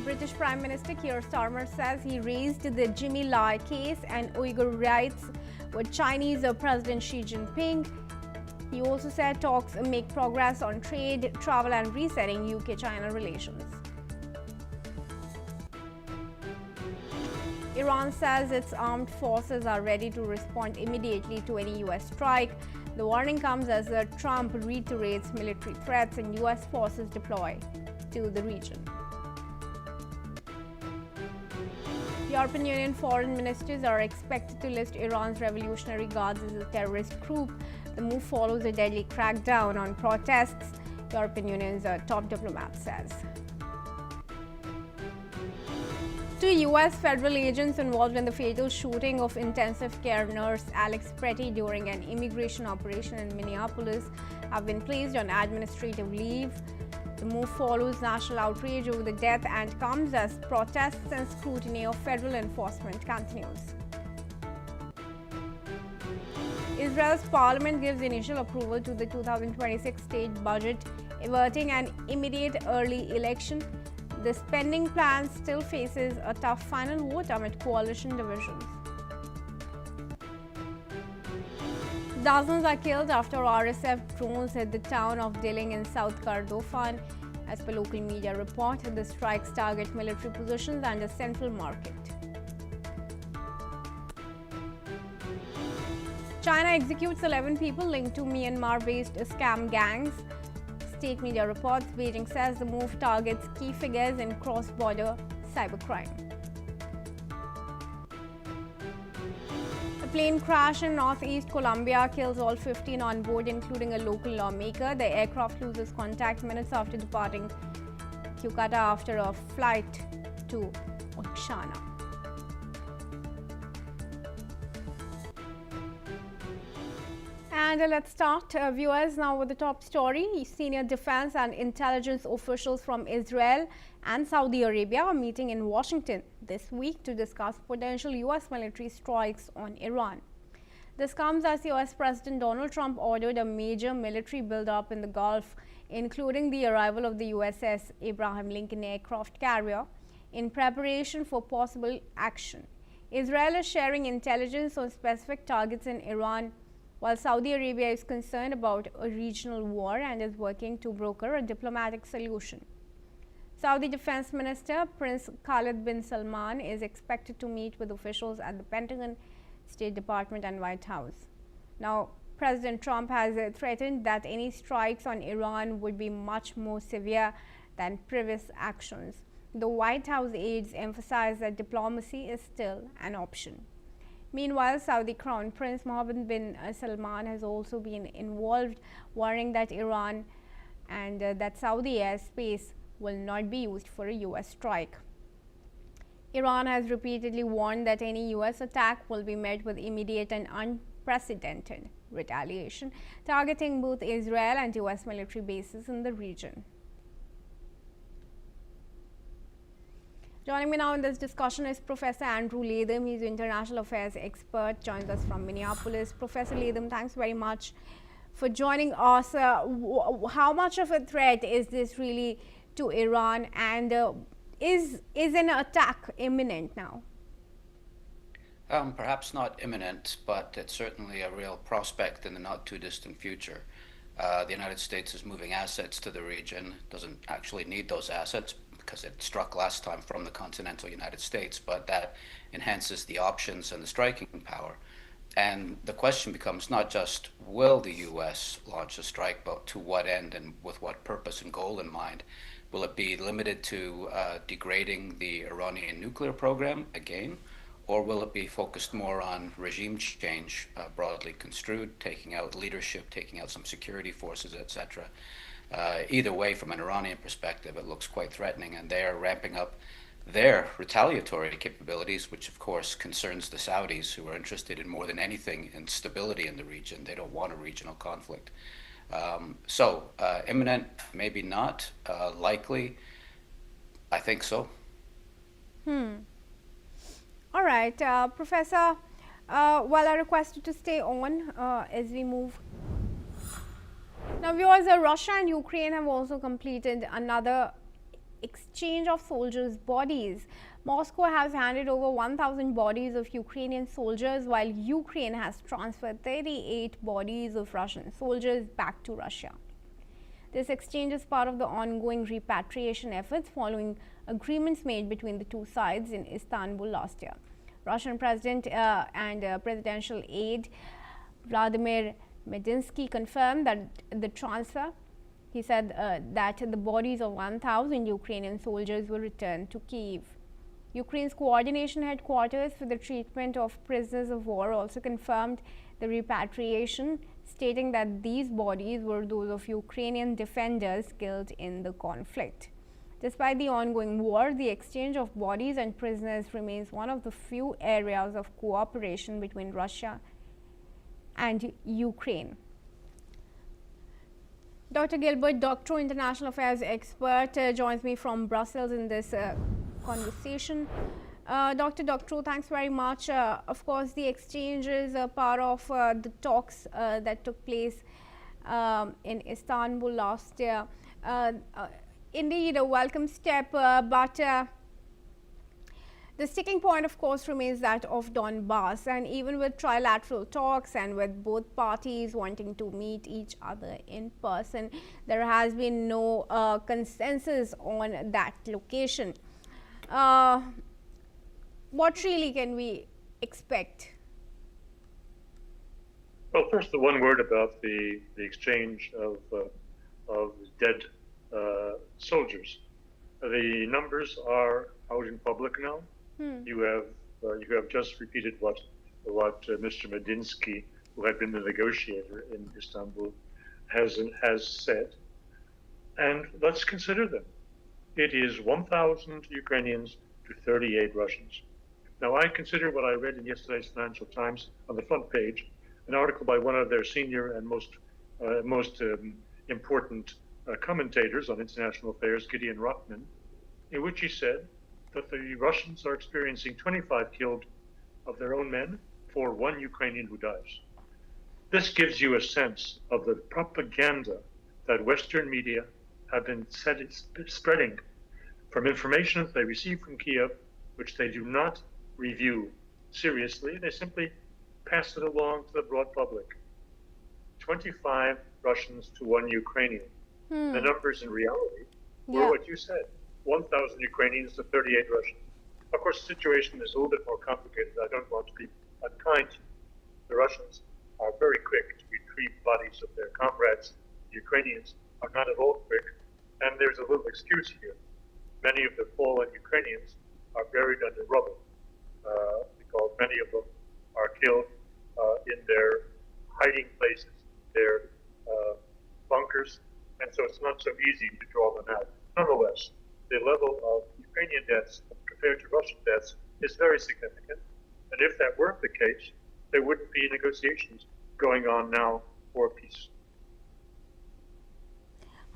British Prime Minister Keir Starmer says he raised the Jimmy Lai case and Uyghur rights with Chinese President Xi Jinping. He also said talks make progress on trade, travel and resetting UK-China relations. Iran says its armed forces are ready to respond immediately to any US strike. The warning comes as Trump reiterates military threats and US forces deploy to the region. European Union foreign ministers are expected to list Iran's Revolutionary Guards as a terrorist group. The move follows a deadly crackdown on protests, European Union's top diplomat says. Two U.S. federal agents involved in the fatal shooting of intensive care nurse Alex Pretty during an immigration operation in Minneapolis have been placed on administrative leave. The move follows national outrage over the death and comes as protests and scrutiny of federal enforcement continues. Israel's parliament gives initial approval to the 2026 state budget, averting an immediate early election. The spending plan still faces a tough final vote amid coalition divisions. Dozens are killed after RSF drones hit the town of Dilling in South Kordofan. As per local media report, the strikes target military positions and a central market. China executes 11 people linked to Myanmar-based scam gangs. State media reports, Beijing says the move targets key figures in cross-border cybercrime. A plane crash in northeast Colombia kills all 15 on board, including a local lawmaker. The aircraft loses contact minutes after departing Cúcuta after a flight to Oaxaca. And let's start, viewers, now with the top story. Senior defense and intelligence officials from Israel and Saudi Arabia are meeting in Washington this week to discuss potential U.S. military strikes on Iran. This comes as U.S. President Donald Trump ordered a major military buildup in the Gulf, including the arrival of the USS Abraham Lincoln aircraft carrier, in preparation for possible action. Israel is sharing intelligence on specific targets in Iran, while Saudi Arabia is concerned about a regional war and is working to broker a diplomatic solution. Saudi Defense Minister Prince Khalid bin Salman is expected to meet with officials at the Pentagon, State Department and White House. Now, President Trump has threatened that any strikes on Iran would be much more severe than previous actions. The White House aides emphasize that diplomacy is still an option. Meanwhile, Saudi Crown Prince Mohammed bin Salman has also been involved, worrying that Iran and that Saudi airspace will not be used for a U.S. strike. Iran has repeatedly warned that any U.S. attack will be met with immediate and unprecedented retaliation, targeting both Israel and U.S. military bases in the region. Joining me now in this discussion is Professor Andrew Latham. He's an international affairs expert, joins us from Minneapolis. Professor Latham, thanks very much for joining us. How much of a threat is this really to Iran, and is an attack imminent now? Perhaps not imminent, but it's certainly a real prospect in the not too distant future. The United States is moving assets to the region, doesn't actually need those assets because it struck last time from the continental United States, but that enhances the options and the striking power. And the question becomes not just will the U.S. launch a strike, but to what end and with what purpose and goal in mind. Will it be limited to degrading the Iranian nuclear program again, or will it be focused more on regime change, broadly construed, taking out leadership, taking out some security forces, etc.? Either way, from an Iranian perspective, it looks quite threatening, and they are ramping up their retaliatory capabilities, which of course concerns the Saudis, who are interested in more than anything in stability in the region. They don't want a regional conflict. Imminent, maybe not. Likely, I think so. All right, Professor, while I request you to stay on as we move. Now, viewers, Russia and Ukraine have also completed another exchange of soldiers' bodies. Moscow has handed over 1,000 bodies of Ukrainian soldiers, while Ukraine has transferred 38 bodies of Russian soldiers back to Russia. This exchange is part of the ongoing repatriation efforts following agreements made between the two sides in Istanbul last year. Russian President and presidential aide Vladimir Medinsky confirmed that the transfer. He said that the bodies of 1,000 Ukrainian soldiers were returned to Kyiv. Ukraine's coordination headquarters for the treatment of prisoners of war also confirmed the repatriation, stating that these bodies were those of Ukrainian defenders killed in the conflict. Despite the ongoing war, the exchange of bodies and prisoners remains one of the few areas of cooperation between Russia and Ukraine. Dr. Gilbert Doctorow, International Affairs expert, joins me from Brussels in this conversation. Dr. Doctorow, thanks very much. Of course, the exchange is a part of the talks that took place in Istanbul last year. Indeed, a welcome step, but the sticking point, of course, remains that of Donbass. And even with trilateral talks and with both parties wanting to meet each other in person, there has been no consensus on that location. What really can we expect? Well, first, the one word about the exchange of dead soldiers. The numbers are out in public now. You have just repeated what Mr. Medinsky, who had been the negotiator in Istanbul, has said, and let's consider them. It is 1,000 Ukrainians to 38 Russians. Now, I consider what I read in yesterday's Financial Times on the front page, an article by one of their senior and most important commentators on international affairs, Gideon Rothman, in which he said that the Russians are experiencing 25 killed of their own men for one Ukrainian who dies. This gives you a sense of the propaganda that Western media have been spreading from information that they receive from Kiev, which they do not review seriously. They simply pass it along to the broad public. 25 Russians to one Ukrainian. The numbers in reality were what you said, 1,000 Ukrainians to 38 Russians. Of course, the situation is a little bit more complicated. I don't want to be unkind. The Russians are very quick to retrieve bodies of their comrades. The Ukrainians are not at all quick, and there's a little excuse here. Many of the fallen Ukrainians are buried under rubble because many of them are killed in their hiding places, their bunkers, and so it's not so easy to draw them out. Nonetheless, the level of Ukrainian deaths compared to Russian deaths is very significant, and if that were the case, there wouldn't be negotiations going on now for peace.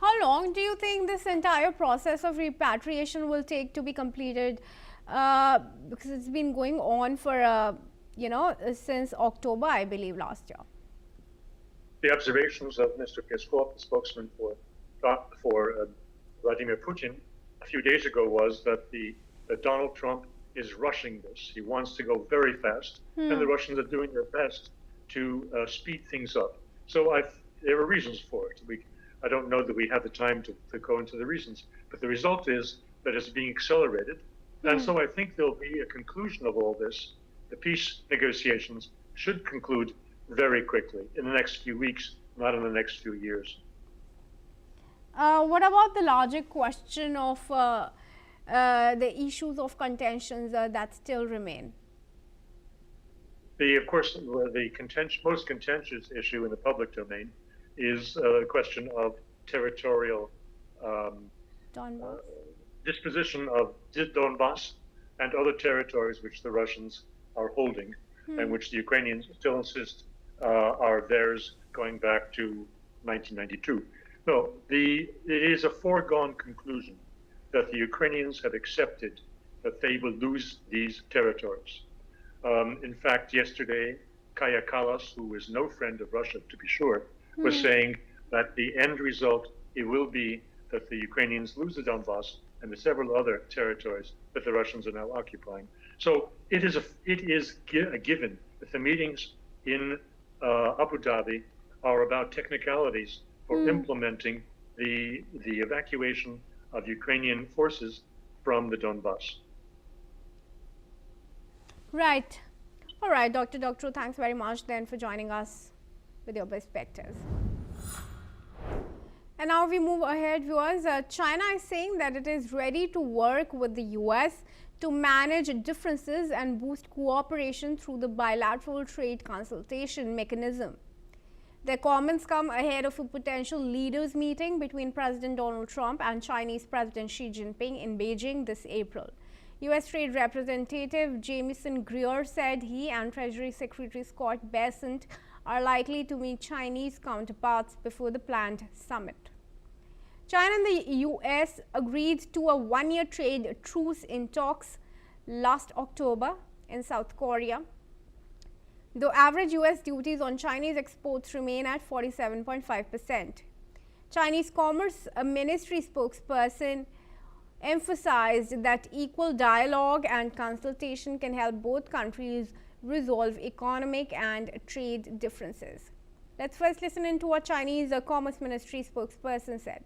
How long do you think this entire process of repatriation will take to be completed? Because it's been going on for, since October, I believe, last year. The observations of Mr. Peskov, the spokesman for Vladimir Putin, a few days ago was that that Donald Trump is rushing this. He wants to go very fast, and the Russians are doing their best to speed things up. So there are reasons for it. I don't know that we have the time to go into the reasons, but the result is that it's being accelerated. And so I think there'll be a conclusion of all this. The peace negotiations should conclude very quickly in the next few weeks, not in the next few years. What about the larger question of the issues of contentions that still remain? Of course, the most contentious issue in the public domain is the question of territorial disposition of Donbass and other territories which the Russians are holding and which the Ukrainians still insist are theirs going back to 1992. No, it is a foregone conclusion that the Ukrainians have accepted that they will lose these territories. In fact, yesterday, Kaja Kallas, who is no friend of Russia, to be sure, was saying that the end result, it will be that the Ukrainians lose the Donbass and the several other territories that the Russians are now occupying. So it is a given that the meetings in Abu Dhabi are about technicalities for implementing the evacuation of Ukrainian forces from the Donbass. Right. All right, Dr. Doctor, thanks very much then for joining us with your perspectives. And now we move ahead, viewers. China is saying that it is ready to work with the US to manage differences and boost cooperation through the bilateral trade consultation mechanism. Their comments come ahead of a potential leaders meeting between President Donald Trump and Chinese President Xi Jinping in Beijing this April. U.S. Trade Representative Jamieson Greer said he and Treasury Secretary Scott Bessent are likely to meet Chinese counterparts before the planned summit. China and the U.S. agreed to a one-year trade truce in talks last October in South Korea. Though average U.S. duties on Chinese exports remain at 47.5%. Chinese Commerce Ministry spokesperson emphasized that equal dialogue and consultation can help both countries resolve economic and trade differences. Let's first listen in to what Chinese Commerce Ministry spokesperson said.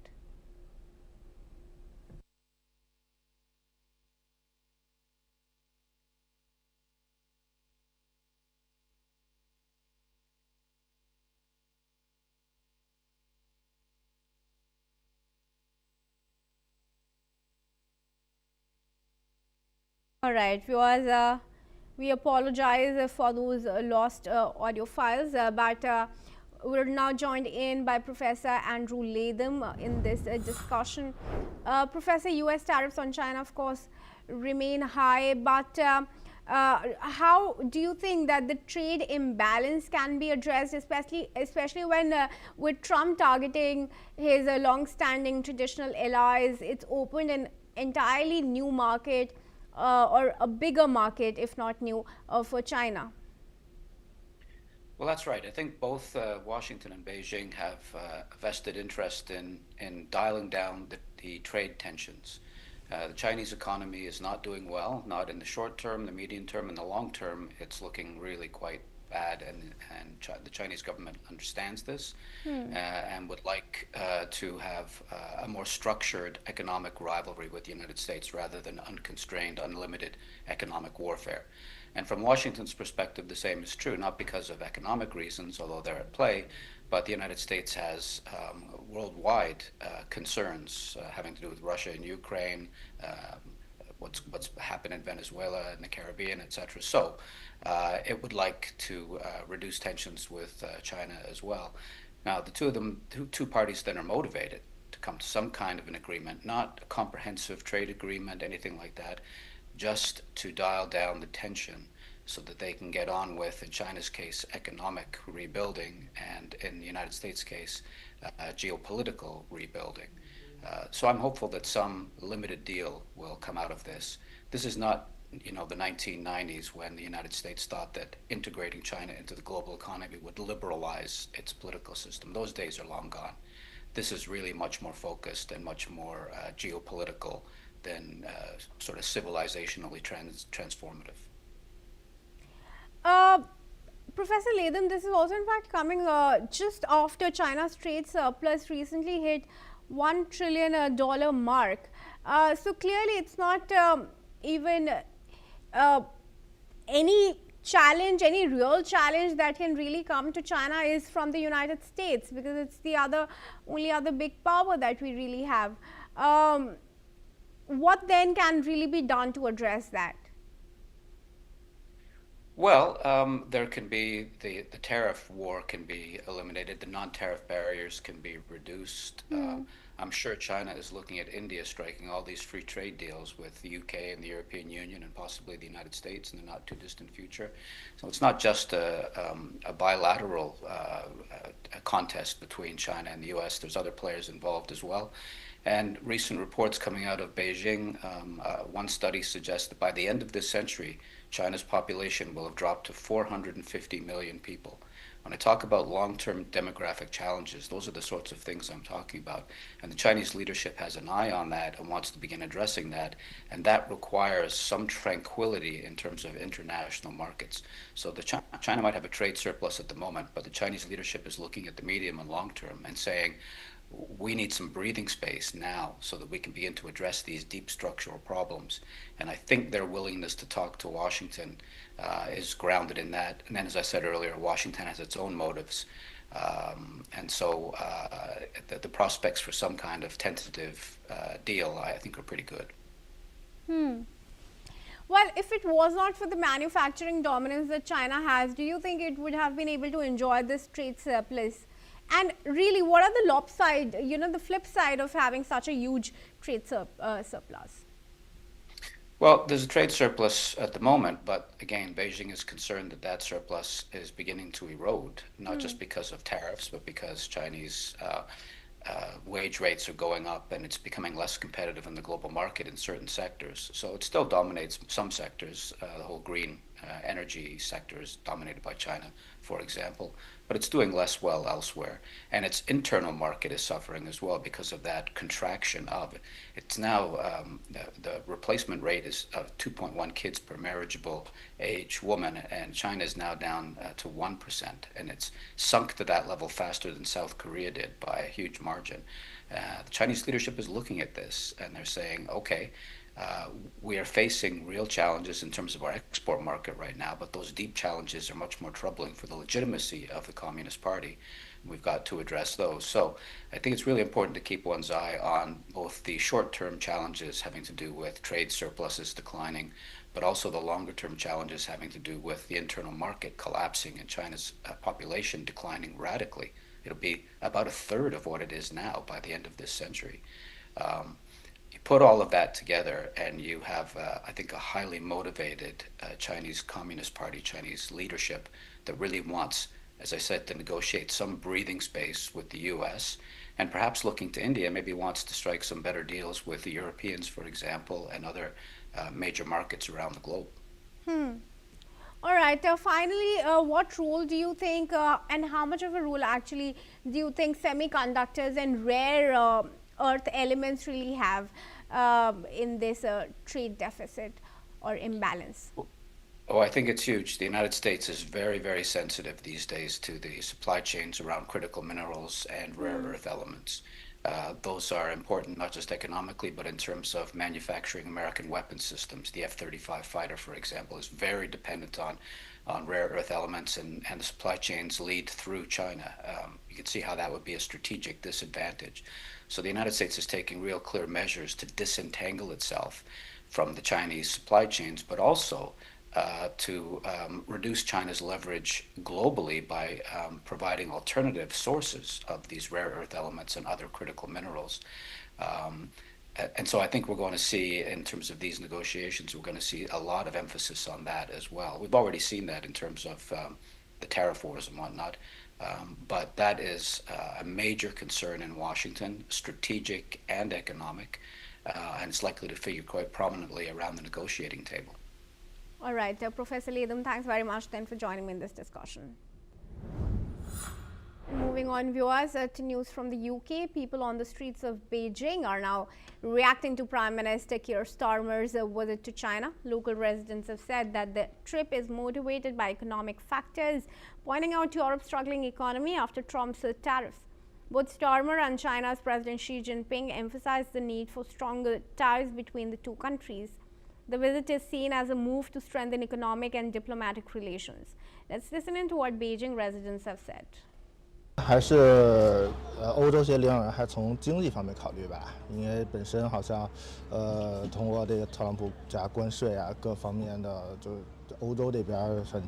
All right, viewers, we apologize for those lost audio files, but we're now joined in by Professor Andrew Latham in this discussion. Professor, U.S. tariffs on China, of course, remain high, but how do you think that the trade imbalance can be addressed, especially when with Trump targeting his long-standing traditional allies, it's opened an entirely new market or a bigger market, if not new, for China? Well, that's right. I think both Washington and Beijing have a vested interest in dialing down the trade tensions. The Chinese economy is not doing well, not in the short term, the medium term, and the long term. It's looking really quite bad, and the Chinese government understands this and would like to have a more structured economic rivalry with the United States rather than unconstrained, unlimited economic warfare. And from Washington's perspective, the same is true, not because of economic reasons, although they're at play, but the United States has worldwide concerns having to do with Russia and Ukraine, what's happened in Venezuela and the Caribbean, etc. So it would like to reduce tensions with China as well. Now, the two parties then are motivated to come to some kind of an agreement, not a comprehensive trade agreement, anything like that, just to dial down the tension so that they can get on with, in China's case, economic rebuilding, and in the United States' case, geopolitical rebuilding. So I'm hopeful that some limited deal will come out of this. This is not, the 1990s when the United States thought that integrating China into the global economy would liberalize its political system. Those days are long gone. This is really much more focused and much more geopolitical than sort of civilizationally transformative. Professor Latham, this is also in fact coming just after China's trade surplus recently hit $1 trillion mark. So clearly it's not even any challenge, any real challenge that can really come to China is from the United States, because it's the only other big power that we really have. What then can really be done to address that? Well, there can be the tariff war can be eliminated. The non-tariff barriers can be reduced. I'm sure China is looking at India striking all these free trade deals with the UK and the European Union and possibly the United States in the not too distant future. So it's not just a bilateral contest between China and the US. There's other players involved as well. And recent reports coming out of Beijing, one study suggests that by the end of this century, China's population will have dropped to 450 million people, When I talk about long-term demographic challenges, those are the sorts of things I'm talking about. And the Chinese leadership has an eye on that and wants to begin addressing that. And that requires some tranquility in terms of international markets. So China might have a trade surplus at the moment, but the Chinese leadership is looking at the medium and long term and saying, we need some breathing space now so that we can begin to address these deep structural problems. And I think their willingness to talk to Washington is grounded in that. And then, as I said earlier, Washington has its own motives. And so the prospects for some kind of tentative deal, I think, are pretty good. Well, if it was not for the manufacturing dominance that China has, do you think it would have been able to enjoy this trade surplus? And really, what are the flip side of having such a huge trade surplus? Well, there's a trade surplus at the moment, but again, Beijing is concerned that that surplus is beginning to erode, not just because of tariffs, but because Chinese wage rates are going up and it's becoming less competitive in the global market in certain sectors. So it still dominates some sectors. The whole green energy sector is dominated by China, for example, but it's doing less well elsewhere. And its internal market is suffering as well because of that contraction of it. It's now, the replacement rate is 2.1 kids per marriageable age woman, and China is now down to 1%. And it's sunk to that level faster than South Korea did by a huge margin. The Chinese leadership is looking at this and they're saying, okay, we are facing real challenges in terms of our export market right now, but those deep challenges are much more troubling for the legitimacy of the Communist Party. We've got to address those. So I think it's really important to keep one's eye on both the short-term challenges having to do with trade surpluses declining, but also the longer-term challenges having to do with the internal market collapsing and China's population declining radically. It'll be about a third of what it is now by the end of this century. You put all of that together and you have, I think, a highly motivated Chinese Communist Party, Chinese leadership that really wants, as I said, to negotiate some breathing space with the US and perhaps looking to India, maybe wants to strike some better deals with the Europeans, for example, and other major markets around the globe. All right. Finally, what role do you think and how much of a role actually do you think semiconductors and rare earth elements really have in this trade deficit or imbalance? Oh, I think it's huge. The United States is very, very sensitive these days to the supply chains around critical minerals and rare earth elements. Those are important not just economically, but in terms of manufacturing American weapon systems. The F-35 fighter, for example, is very dependent on rare earth elements, and the supply chains lead through China. You can see how that would be a strategic disadvantage. So the United States is taking real clear measures to disentangle itself from the Chinese supply chains, but also to reduce China's leverage globally by providing alternative sources of these rare earth elements and other critical minerals. And so I think we're going to see, in terms of these negotiations, we're going to see a lot of emphasis on that as well. We've already seen that in terms of the tariff wars and whatnot. But that is a major concern in Washington, strategic and economic, and it's likely to figure quite prominently around the negotiating table. All right, Professor Latham, thanks very much then for joining me in this discussion. Moving on, viewers, to news from the UK. People on the streets of Beijing are now reacting to Prime Minister Keir Starmer's visit to China. Local residents have said that the trip is motivated by economic factors, pointing out Europe's struggling economy after Trump's tariffs. Both Starmer and China's President Xi Jinping emphasized the need for stronger ties between the two countries. The visit is seen as a move to strengthen economic and diplomatic relations. Let's listen in to what Beijing residents have said. 还是欧洲这些领导人还从经济方面考虑吧，因为本身好像通过这个特朗普加关税啊各方面的，就是欧洲这边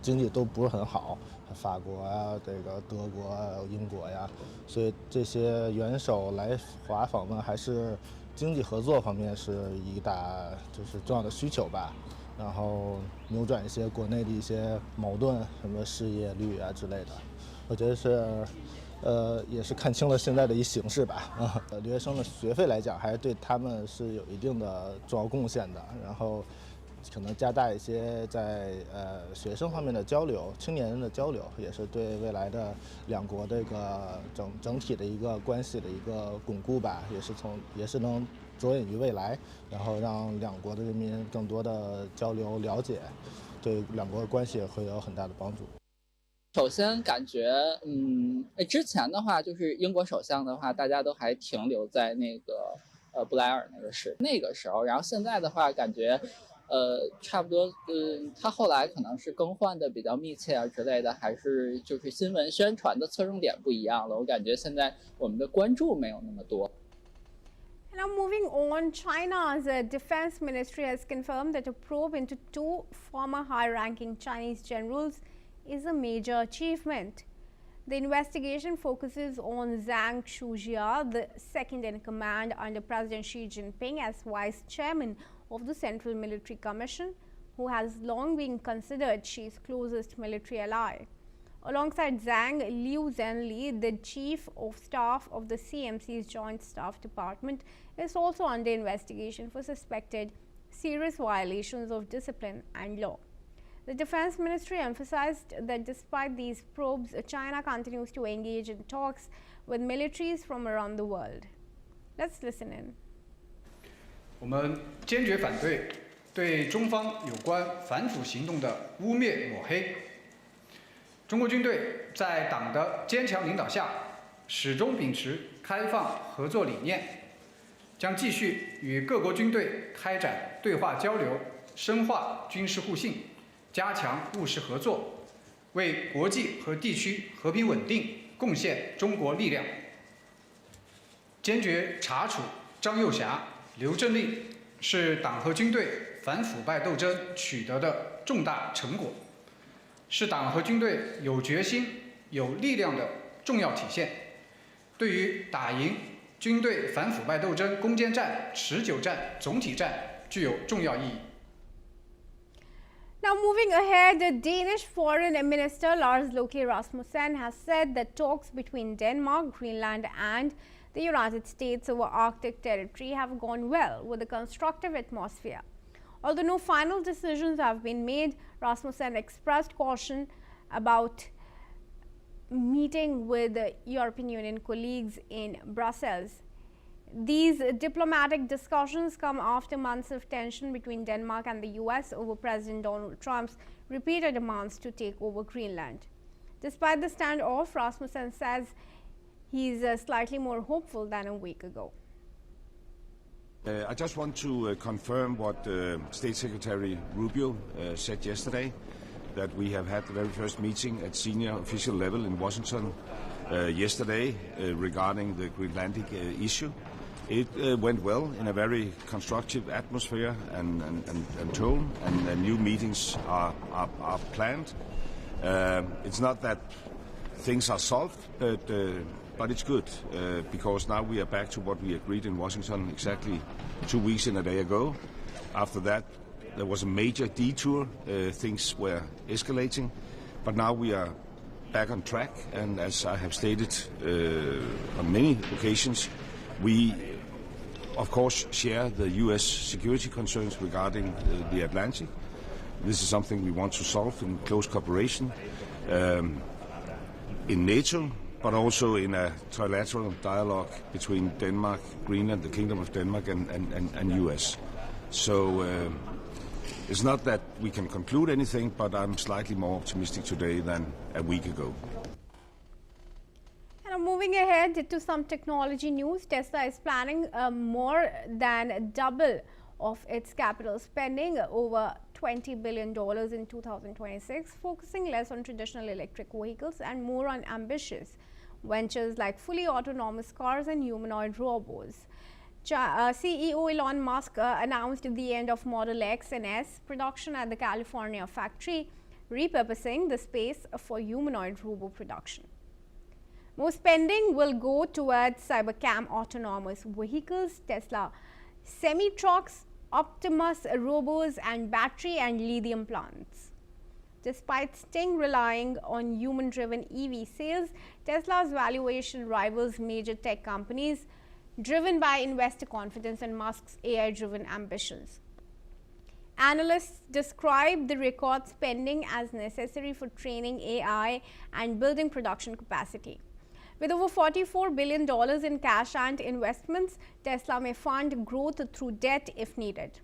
经济都不是很好，法国啊、这个德国啊、英国呀，所以这些元首来华访问还是经济合作方面是一大就是重要的需求吧。然后扭转一些国内的一些矛盾，什么失业率啊之类的，我觉得是，也是看清了现在的一形势吧。留学生的学费来讲，还是对他们是有一定的重要贡献的。然后，可能加大一些在学生方面的交流、青年人的交流，也是对未来的两国这个整体的一个关系的一个巩固吧，也是能着眼于未来，然后让两国的人民更多的交流了解，对两国的关系会有很大的帮助。首先感觉，之前的话就是英国首相的话，大家都还停留在那个布莱尔那个时候，然后现在的话感觉，差不多，他后来可能是更换的比较密切啊之类的，还是就是新闻宣传的侧重点不一样了。我感觉现在我们的关注没有那么多。Now moving on, China's defense ministry has confirmed that a probe into 2 former high-ranking Chinese generals is a major achievement. The investigation focuses on Zhang Shujia, the second in command under President Xi Jinping as vice chairman of the Central Military Commission, who has long been considered Xi's closest military ally. Alongside Zhang, Liu Zhenli, the chief of staff of the CMC's Joint Staff Department, is also under investigation for suspected serious violations of discipline and law. The Defense Ministry emphasized that despite these probes, China continues to engage in talks with militaries from around the world. Let's listen in. 我们坚决反对对中方有关反腐行动的污蔑抹黑。中国军队在党的坚强领导下，始终秉持开放合作理念，将继续与各国军队开展对话交流，深化军事互信，加强务实合作，为国际和地区和平稳定贡献中国力量。坚决查处张又侠、刘振立是党和军队反腐败斗争取得的重大成果，是党和军队有决心、有力量的重要体现，对于打赢军队反腐败斗争攻坚战、持久战、总体战具有重要意义。Now moving ahead, Danish Foreign Minister Lars Løkke Rasmussen has said that talks between Denmark, Greenland and the United States over Arctic territory have gone well with a constructive atmosphere. Although no final decisions have been made, Rasmussen expressed caution about meeting with the European Union colleagues in Brussels. These diplomatic discussions come after months of tension between Denmark and the US over President Donald Trump's repeated demands to take over Greenland. Despite the standoff, Rasmussen says he's slightly more hopeful than a week ago. I just want to confirm what State Secretary Rubio said yesterday, that we have had the very first meeting at senior official level in Washington yesterday regarding the Greenlandic issue. It went well in a very constructive atmosphere and tone, and new meetings are planned. It's not that things are solved, but it's good because now we are back to what we agreed in Washington exactly 2 weeks and a day ago. After that, there was a major detour. Things were escalating, but now we are back on track. And as I have stated on many occasions, we of course share the US security concerns regarding the Atlantic. This is something we want to solve in close cooperation in NATO, but also in a trilateral dialogue between Denmark, Greenland, the Kingdom of Denmark and US. So it's not that we can conclude anything, but I'm slightly more optimistic today than a week ago. Moving ahead to some technology news, Tesla is planning more than double of its capital spending, over $20 billion in 2026, focusing less on traditional electric vehicles and more on ambitious ventures like fully autonomous cars and humanoid robots. CEO Elon Musk announced the end of Model X and S production at the California factory, repurposing the space for humanoid robo production. More spending will go towards Cybercam autonomous vehicles, Tesla semi-trucks, Optimus robos, and battery and lithium plants. Despite Sting relying on human-driven EV sales, Tesla's valuation rivals major tech companies, driven by investor confidence and Musk's AI-driven ambitions. Analysts describe the record spending as necessary for training AI and building production capacity. With over $44 billion in cash and investments, Tesla may fund growth through debt if needed.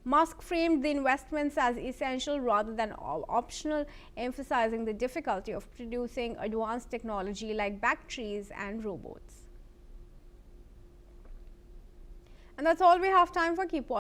Musk framed the investments as essential rather than optional, emphasizing the difficulty of producing advanced technology like batteries and robots. And that's all we have time for. Keep watching.